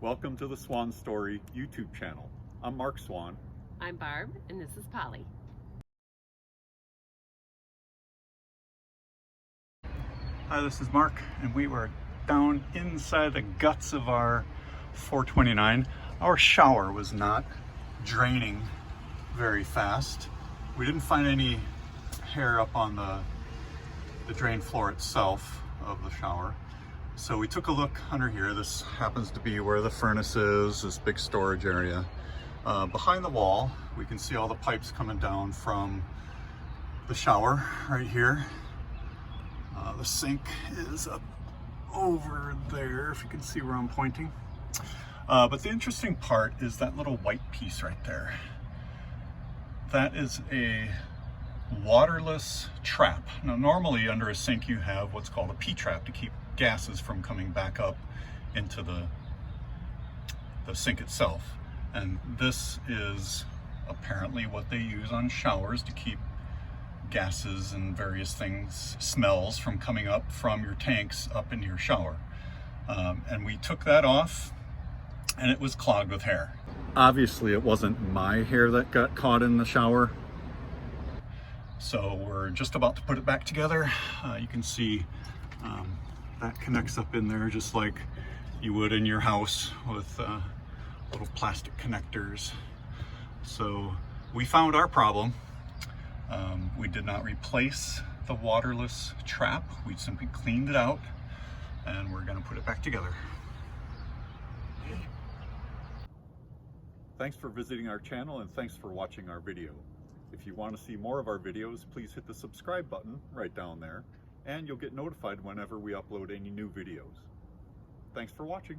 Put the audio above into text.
Welcome to the Swan Story YouTube channel. I'm Mark Swan. I'm Barb, and this is Polly. Hi, this is Mark, and we were down inside the guts of our 429. Our shower was not draining very fast. We didn't find any hair up on the drain floor itself of the shower. So we took a look under here. This happens to be where the furnace is, this big storage area. Behind the wall, we can see all the pipes coming down from the shower right here. The sink is up over there, if you can see where I'm pointing. But the interesting part is that little white piece right there. That is a waterless trap. Now normally under a sink you have what's called a P-trap to keep gases from coming back up into the sink itself. And this is apparently what they use on showers to keep gases and various things, smells from coming up from your tanks up into your shower. And we took that off and it was clogged with hair. Obviously it wasn't my hair that got caught in the shower. So we're just about to put it back together. You can see that connects up in there just like you would in your house with little plastic connectors. So we found our problem. We did not replace the waterless trap. We simply cleaned it out and we're gonna put it back together. Thanks for visiting our channel and thanks for watching our video. If you want to see more of our videos, please hit the subscribe button right down there and you'll get notified whenever we upload any new videos. Thanks for watching.